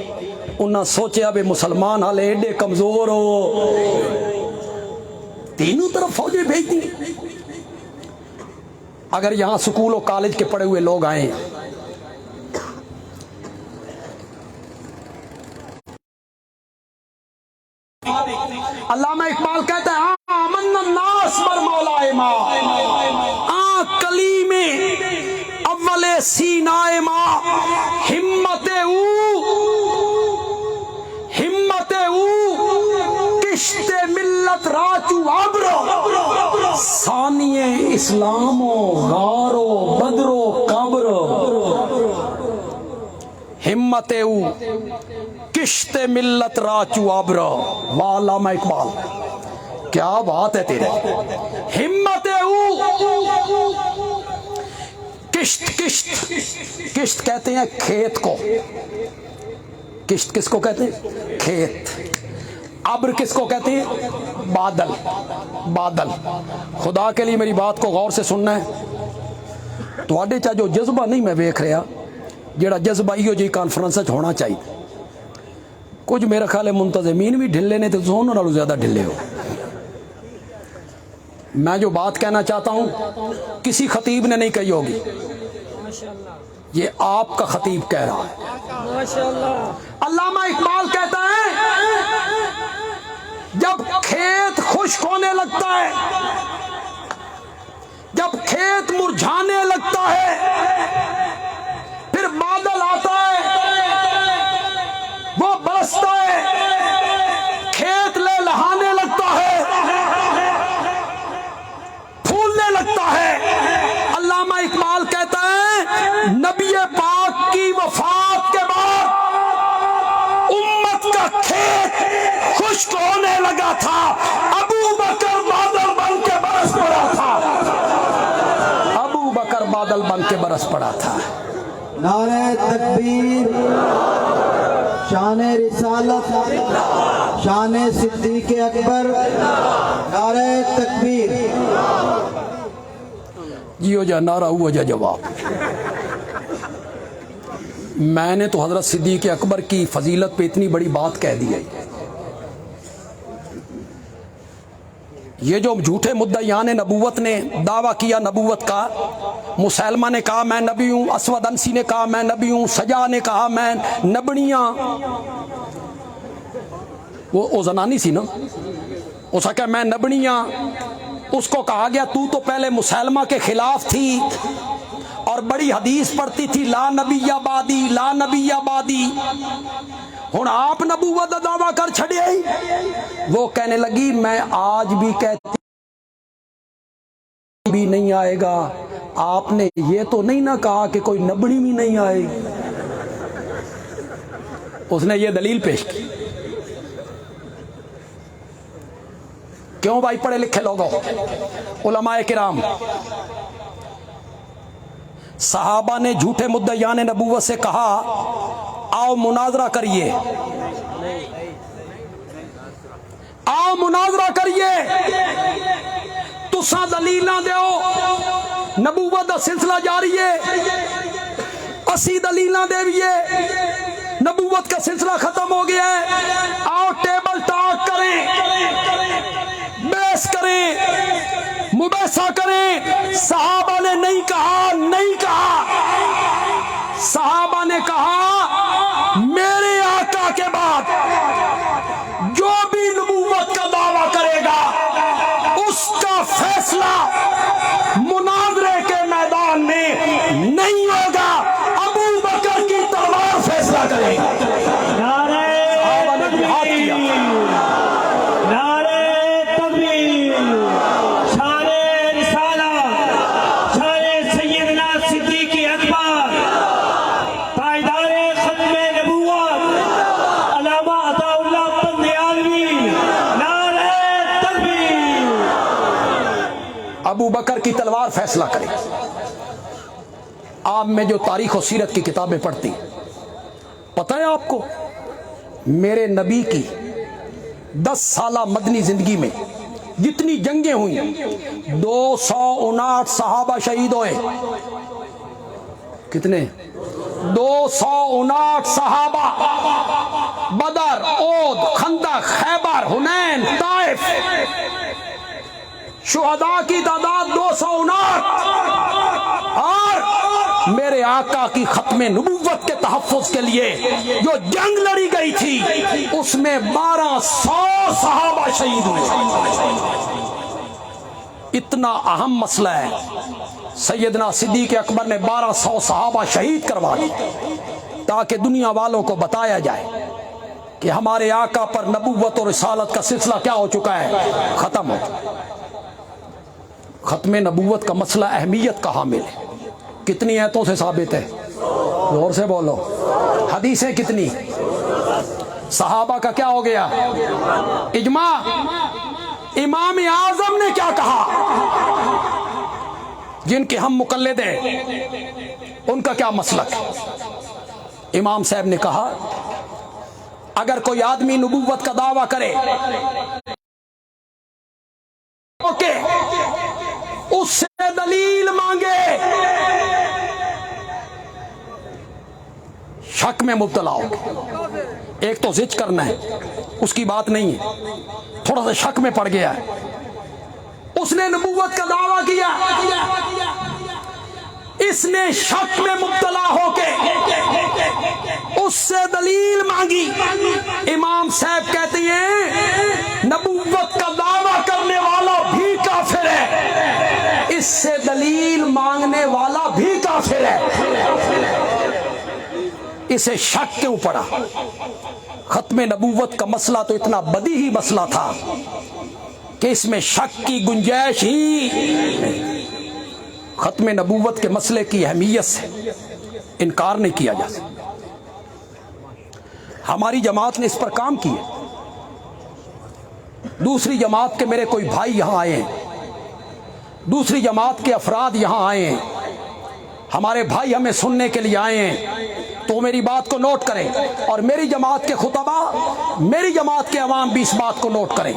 انہاں سوچے اب مسلمان حالے ایڈے کمزور ہو، تینوں طرف فوجیں بھیج دی. اگر یہاں سکول و کالج کے پڑھے ہوئے لوگ آئیں علامہ اقبال کہتا ہے آمن الناس بر مولا ما کلی میں اول سینہ ما ہمت او کشت ملت راچو عبر ثانی اسلام و غار و بدر و قبر. ہمت او کشت ملت راچو عبر. واہ علامہ اقبال کیا بات ہے تیرے. ہمت او کشت کشت کشت کہتے ہیں کھیت کو. کشت کس کو کہتے ہیں؟ کھیت. ابر کس کو کہتے ہیں؟ بادل. بادل. خدا کے لیے میری بات کو غور سے سننا ہے. تو آڈے چاہ جو جذبہ نہیں میں ویکھ رہا جیڑا جذبہ ایو جی کانفرنس ہونا چاہیے. کچھ میرا خیال ہے منتظمین بھی ڈھلے نے تو زونوں نالوں زیادہ ڈھلے ہو. میں جو بات کہنا چاہتا ہوں کسی خطیب نے نہیں کہی ہوگی، یہ آپ کا خطیب کہہ رہا ہے. علامہ اقبال کہتا ہے جب کھیت خشک ہونے لگتا ہے، جب کھیت مرجھانے لگتا ہے، پھر بادل آتا ہے، وہ برستا ہے، کھیت لہلہانے لگتا ہے، پھولنے لگتا ہے. علامہ اقبال کہتا ہے نبی پاک کی وفات کے بعد امت کا کھیت خشک ہونے لگا تھا. ابو بکر بادل بن کے برس پڑا تھا. ابو بکر بادل بن کے برس پڑا تھا. نعرہ تکبیر، شان رسالت، شان صدیق اکبر، نعرہ تکبیر. جیو جا نعرہ ہوا جا جواب. میں نے تو حضرت صدیق اکبر کی فضیلت پہ اتنی بڑی بات کہہ دی ہے. یہ جو جھوٹے مدعیان نبوت نے دعویٰ کیا نبوت کا، مسلمہ نے کہا میں نبی ہوں، اسود انسی نے کہا میں نبی ہوں، سجا نے کہا میں نبنیاں، وہ زنانی سی نا، اس نے کہا میں نبنیاں. اس کو کہا گیا تو پہلے مسلمہ کے خلاف تھی اور بڑی حدیث پڑھتی تھی لا نبی آبادی لا نبی آبادی، ہن آپ نبوت دا دعویٰ کر چھڑے. وہ کہنے لگی میں آج بھی کہتی بھی نہیں آئے گا. آپ نے یہ تو نہیں نہ کہا کہ کوئی نبڑی بھی نہیں آئے. اس نے یہ دلیل پیش کی. کیوں بھائی پڑھے لکھے لوگوں، علماء کرام، صحابہ نے جھوٹے مدعیان نبوت سے کہا آؤ مناظرہ کریے، آؤ مناظرہ کریے، تساں دلیلاں دیو، نبوت دا سلسلہ جاری ہے، اسی دلیلاں دیویے، نبوت کا سلسلہ ختم ہو گیا ہے. آؤ ٹیبل ٹاک کریں، بحث کریں، مباحثہ کریں. صحابہ نے نہیں کہا، نہیں کہا. صحابہ نے کہا میرے آقا کے بعد جو بھی نبوت کا دعویٰ کرے گا اس کا فیصلہ مناظرے کے میدان میں نہیں ہوگا، ابو بکر کی تلوار فیصلہ کرے گا. صحابہ نے جہاد کیا. ابو بکر کی تلوار فیصلہ کرے. آپ میں جو تاریخ و سیرت کی کتابیں پڑھتی، پتہ ہے آپ کو میرے نبی کی 10 سالہ مدنی زندگی میں جتنی جنگیں ہوئیں 259 صحابہ شہید ہوئے. کتنے؟ 259 صحابہ. بدر، احد، خندق، خیبر، حنین، طائف. شہداء کی تعداد 259. اور میرے آقا کی ختم نبوت کے تحفظ کے لیے جو جنگ لڑی گئی تھی اس میں 1200 صحابہ شہید ہوئے. اتنا اہم مسئلہ ہے. سیدنا صدیق اکبر نے 1200 صحابہ شہید کروا دی تاکہ دنیا والوں کو بتایا جائے کہ ہمارے آقا پر نبوت اور رسالت کا سلسلہ کیا ہو چکا ہے، ختم ہو چکا. ختم نبوت کا مسئلہ اہمیت کا حامل ہے. کتنی آیتوں سے ثابت ہے؟ زور سے بولو. حدیثیں کتنی؟ صحابہ کا کیا ہو گیا؟ اجماع. امام اعظم نے کیا کہا؟ جن کے ہم مقلد ہیں ان کا کیا مسلک ہے؟ امام صاحب نے کہا اگر کوئی آدمی نبوت کا دعویٰ کرے اس سے دلیل مانگے، شک میں مبتلا ہو. ایک تو زج کرنا ہے، اس کی بات نہیں ہے، تھوڑا سا شک میں پڑ گیا ہے، اس نے نبوت کا دعویٰ کیا، اس نے شک میں مبتلا ہو کے اس سے دلیل مانگی. امام صاحب کہتے ہیں نبوت کا دعویٰ کرنے والا بھی کافر ہے، اس سے دلیل مانگنے والا بھی کافر ہے. اسے شک کیوں پڑا؟ ختم نبوت کا مسئلہ تو اتنا بدیہی مسئلہ تھا کہ اس میں شک کی گنجائش ہی نہیں. ختم نبوت کے مسئلے کی اہمیت سے انکار نہیں کیا جا سکتا. ہماری جماعت نے اس پر کام کیا. دوسری جماعت کے میرے کوئی بھائی یہاں آئے ہیں، دوسری جماعت کے افراد یہاں آئے ہیں، ہمارے بھائی ہمیں سننے کے لیے آئے ہیں، تو میری بات کو نوٹ کریں اور میری جماعت کے خطبہ، میری جماعت کے عوام بھی اس بات کو نوٹ کریں.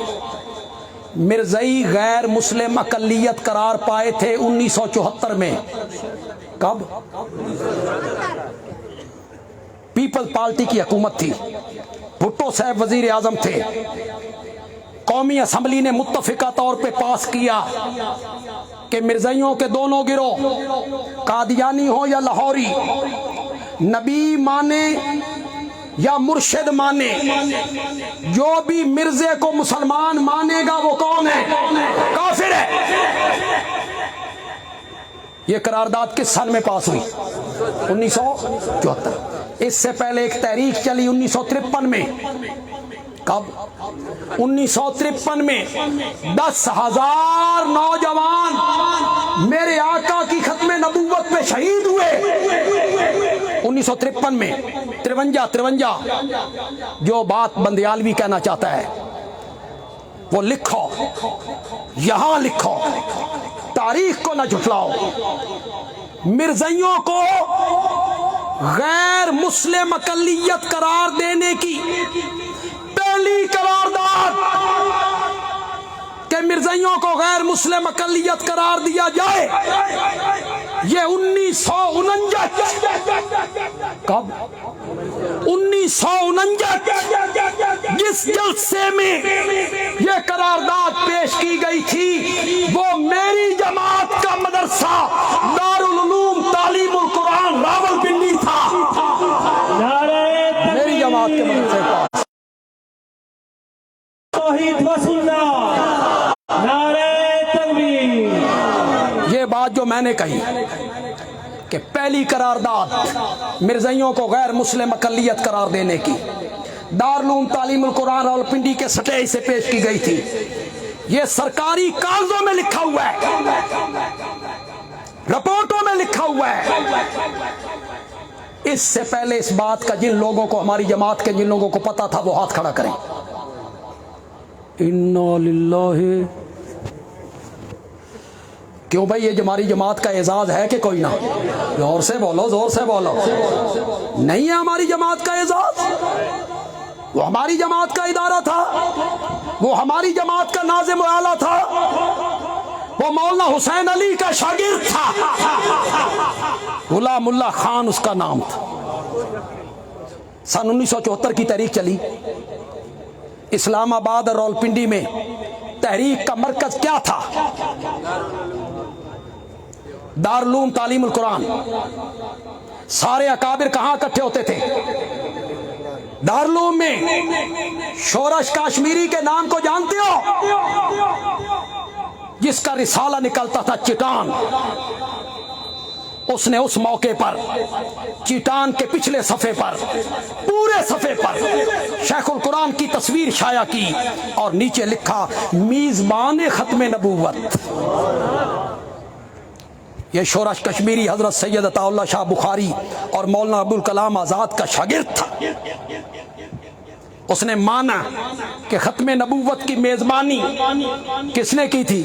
مرزائی غیر مسلم اقلیت قرار پائے تھے 1974 میں. کب؟ پیپل پارٹی کی حکومت تھی، بھٹو صاحب وزیر اعظم تھے. قومی اسمبلی نے متفقہ طور پہ پاس کیا کہ مرزائیوں کے دونوں گروہ، قادیانی ہو یا لاہوری، نبی مانے یا مرشد مانے، جو بھی مرزے کو مسلمان مانے گا وہ کون ہے؟ کافر ہے. یہ قرارداد کس سال میں پاس ہوئی؟ 1974. اس سے پہلے ایک تحریک چلی 1953 میں. کب؟ 1953 میں 10,000 نوجوان میرے آقا کی ختم نبوت میں شہید ہوئے. 1953 میں 53. جو بات بندیالوی کہنا چاہتا ہے وہ لکھو، یہاں لکھو، تاریخ کو نہ جھٹلاؤ. مرزائیوں کو غیر مسلم اقلیت قرار دینے کی پہلی قرارداد کہ مرزائیوں کو غیر مسلم اقلیت قرار دیا جائے یہ 1949. کب؟ 1949. جس جلسے میں یہ قرارداد پیش کی گئی تھی وہ میری جماعت کا مدرسہ دارالعلوم تعلیم القرآن راولپنڈی تھا. میری جماعت کے مدرسے کا یہ بات جو میں نے کہی کہ پہلی قرارداد مرزائیوں کو غیر مسلم اقلیت قرار دینے کی دارالعلوم تعلیم القرآن راولپنڈی کے سٹیج سے پیش کی گئی تھی، یہ سرکاری کاغذوں میں لکھا ہوا ہے، رپورٹوں میں لکھا ہوا ہے. اس سے پہلے اس بات کا جن لوگوں کو، ہماری جماعت کے جن لوگوں کو پتا تھا وہ ہاتھ کھڑا کریں. انا للہ کیوں بھائی یہ ہماری جماعت کا اعزاز ہے کہ کوئی نہ؟ زور سے بولو، زور سے بولو۔ نہیں ہے ہماری جماعت کا اعزاز؟ وہ ہماری جماعت کا ادارہ تھا، وہ ہماری جماعت کا ناظم اعلیٰ تھا، وہ مولانا حسین علی کا شاگرد تھا، غلام اللہ خان اس کا نام تھا۔ سن 1974 کی تحریک چلی، اسلام آباد اور راولپنڈی میں تحریک کا مرکز کیا تھا؟ دارالعلوم تعلیم القرآن۔ سارے اکابر کہاں اکٹھے ہوتے تھے؟ دارالعلوم میں۔ شورش کاشمیری کے نام کو جانتے ہو؟ جس کا رسالہ نکلتا تھا چٹان، اس نے اس موقع پر چٹان کے پچھلے صفحے پر، پورے صفحے پر شیخ القرآن کی تصویر شائع کی اور نیچے لکھا میزبان ختم نبوت۔ یہ شورش کشمیری حضرت سید عطا اللہ شاہ بخاری اور مولانا ابوالکلام آزاد کا شاگرد تھا۔ اس نے مانا کہ ختم نبوت کی میزبانی کس نے کی تھی؟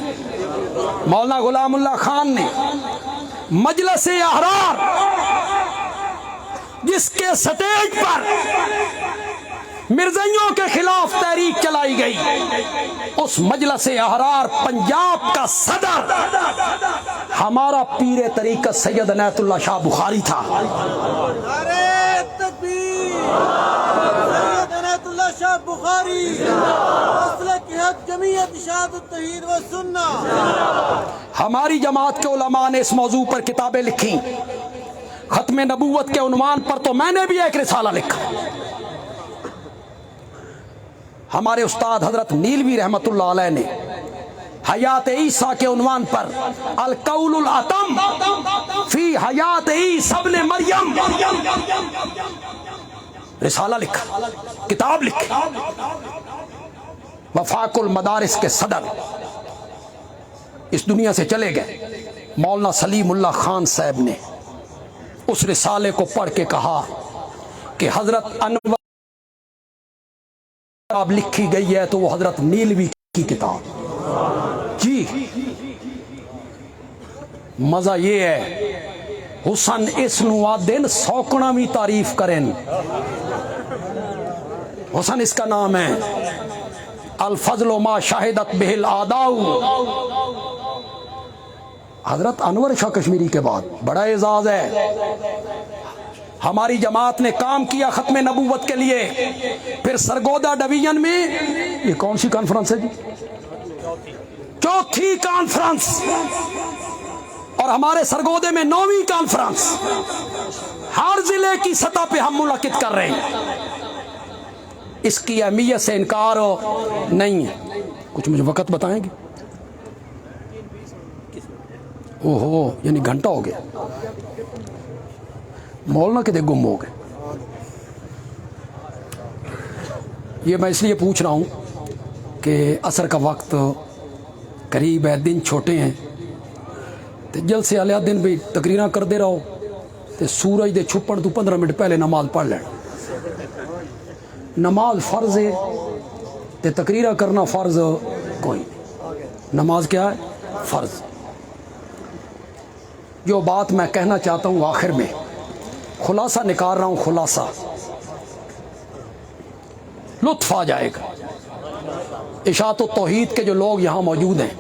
مولانا غلام اللہ خان نے۔ مجلس احرار جس کے سٹیج پر مرزائیوں کے خلاف تحریک چلائی گئی، اس مجلس احرار پنجاب کا صدر ہمارا پیر طریقت سید عنایت اللہ شاہ بخاری تھا۔ نعرہ تکبیر! سید عنایت اللہ شاہ بخاری مسلک حق جمعیت اشاعت التوحید و سنہ۔ ہماری جماعت کے علماء نے اس موضوع پر کتابیں لکھی۔ ختم نبوت کے عنوان پر تو میں نے بھی ایک رسالہ لکھا۔ ہمارے استاد حضرت نیلوی رحمت اللہ علیہ نے حیات عیسیٰ کے عنوان پر القول الاتم فی حیات عیسیٰ ابن مریم رسالہ لکھا، کتاب لکھی۔ وفاق المدارس کے صدر اس دنیا سے چلے گئے مولانا سلیم اللہ خان صاحب نے اس رسالے کو پڑھ کے کہا کہ حضرت انور کتاب لکھی گئی ہے تو وہ حضرت نیلوی کی کتاب۔ جی مزہ یہ ہے حسن اس نوادن سوکنا بھی تعریف کریں۔ حسن اس کا نام ہے، الفضل ما شاہدت بہ الاعداء۔ حضرت انور شاہ کشمیری کے بعد بڑا اعزاز ہے۔ ہماری جماعت نے کام کیا ختم نبوت کے لیے۔ پھر سرگودا ڈویژن میں یہ کون سی کانفرنس ہے جی؟ چوتھی کانفرنس، اور ہمارے سرگودے میں 9ویں کانفرنس۔ ہر ضلع کی سطح پہ ہم منعقد کر رہے ہیں۔ اس کی اہمیت سے انکار نہیں ہے۔ کچھ مجھے وقت بتائیں گے؟ اوہو، یعنی گھنٹہ ہو گیا، مولانا کدے گم ہو گئے۔ یہ میں اس لیے پوچھ رہا ہوں کہ عصر کا وقت قریب ہے، دن چھوٹے ہیں، تو جلد سے علیہ دن بھی تقریراں کر دے رہو تو سورج دے چھپن تو 15 منٹ پہلے نماز پڑھ لینا۔ نماز فرض ہے تو تقریراں کرنا فرض کوئی نہیں۔ نماز کیا ہے؟ فرض۔ جو بات میں کہنا چاہتا ہوں آخر میں خلاصہ نکال رہا ہوں، خلاصہ لطف آ جائے گا۔ اشاعت التوحید کے جو لوگ یہاں موجود ہیں،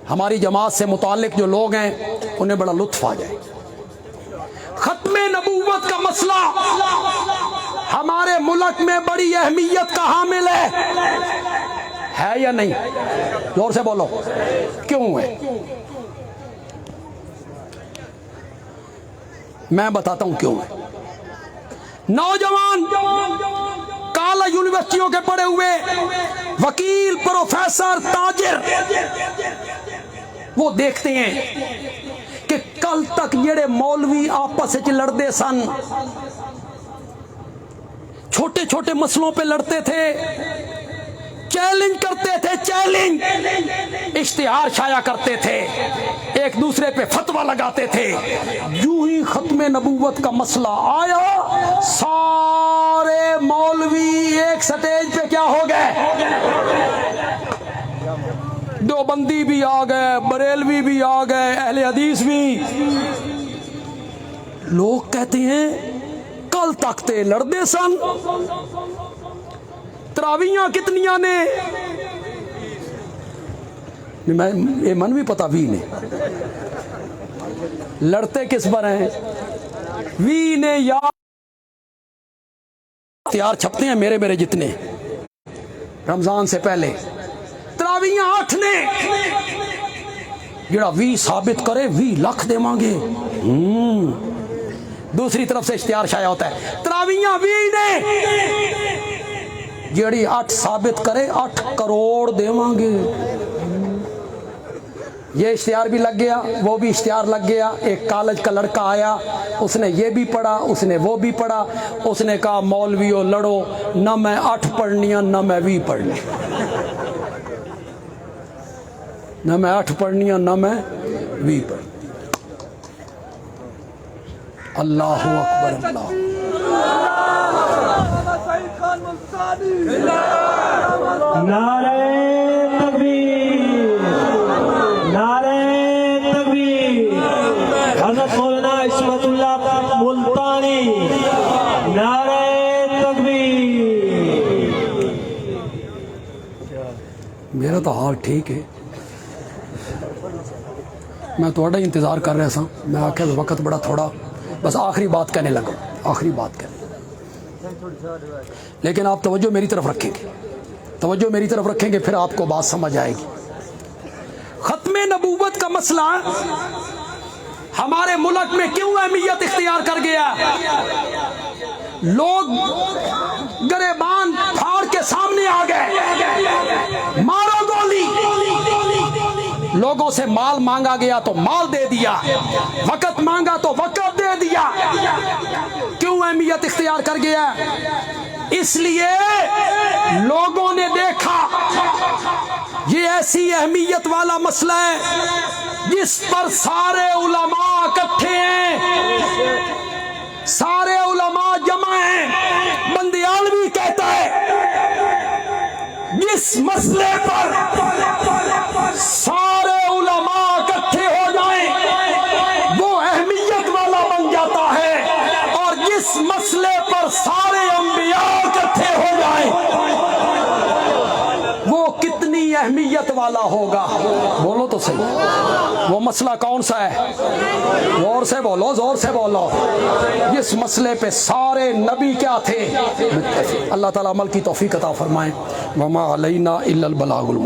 ہماری جماعت سے متعلق جو لوگ ہیں، انہیں بڑا لطف آ جائے گا۔ ختم نبوت کا مسئلہ ہمارے ملک میں بڑی اہمیت کا حامل ہے یا نہیں؟ زور سے بولو، کیوں ہے؟ میں بتاتا ہوں کیوں ہے۔ نوجوان کالج یونیورسٹیوں کے پڑھے ہوئے وکیل، پروفیسر، تاجر، وہ دیکھتے ہیں کہ کل تک جڑے مولوی آپس وچ لڑتے سن، چھوٹے چھوٹے مسئلوں پہ لڑتے تھے، چیلنج کرتے تھے، چیلنج، اشتہار شائع کرتے تھے، ایک دوسرے پہ فتویٰ لگاتے تھے، یوں ہی ختم نبوت کا مسئلہ آیا، سارے مولوی ایک سٹیج پہ کیا ہو گئے؟ دیوبندی بھی آ گئے، بریلوی بھی آ گئے، اہل حدیث بھی. لوگ کہتے ہیں کل تک تے لڑتے سن، تراویاں کتنیاں نے؟ یہ من بھی پتا وی نے لڑتے کس پر ہیں. وی نے یا اختیار چھپتے ہیں میرے جتنے رمضان سے پہلے. تراویاں 8 نے، جڑا وی ثابت کرے 20 لاکھ دے مانگے. دوسری طرف سے اشتہار شائع ہوتا ہے تراویاں 20 نے، جڑی 8 ثابت کرے 8 کروڑ دے مانگے. یہ اشتہار بھی لگ گیا، وہ بھی اشتہار لگ گیا. ایک کالج کا لڑکا آیا، اس نے یہ بھی پڑھا، اس نے وہ بھی پڑھا. اس نے کہا مولویوں لڑو، نہ میں 8 پڑھنیاں نہ میں 20 پڑھنی، نہ میں 8 پڑھنیاں نہ میں 20 پڑھنی. اللہ اکبر اللہ. نعرہ تکبیر، نعرہ تکبیر. حضرت مولانا عصمت اللہ ملتانی، نعرہ تکبیر. میرا تو حال ٹھیک ہے، میں تھوڑا انتظار کر رہا سا. میں آخیا وقت بڑا تھوڑا، بس آخری بات کہنے لگا، آخری بات کہنے. لیکن آپ توجہ میری طرف رکھیں گے، توجہ میری طرف رکھیں گے، پھر آپ کو بات سمجھ آئے گی. ختم نبوت کا مسئلہ ہمارے ملک میں کیوں اہمیت اختیار کر گیا؟ لوگ گریبان پھاڑ کے سامنے آ گئے، مارو گولی. لوگوں سے مال مانگا گیا تو مال دے دیا، وقت مانگا تو وقت دے دیا. کیوں اہمیت اختیار کر گیا؟ اس لیے لوگوں نے دیکھا یہ ایسی اہمیت والا مسئلہ ہے جس پر سارے علماء اکٹھے ہیں، سارے علماء جمع ہیں. بندیالوی کہتا ہے جس مسئلے پر سارے علماء اکٹھے ہو جائیں وہ اہمیت والا بن جاتا ہے، اور جس مسئلے پر سارے انبیاء اکٹھے ہو جائیں وہ کتنی اہمیت والا ہوگا. بولو تو صحیح، وہ مسئلہ کون سا ہے؟ زور سے بولو، زور سے بولو. جس مسئلے پہ سارے نبی کیا تھے؟ اللہ تعالیٰ عمل کی توفیق عطا فرمائے. وما علینا الا البلاغ المبین.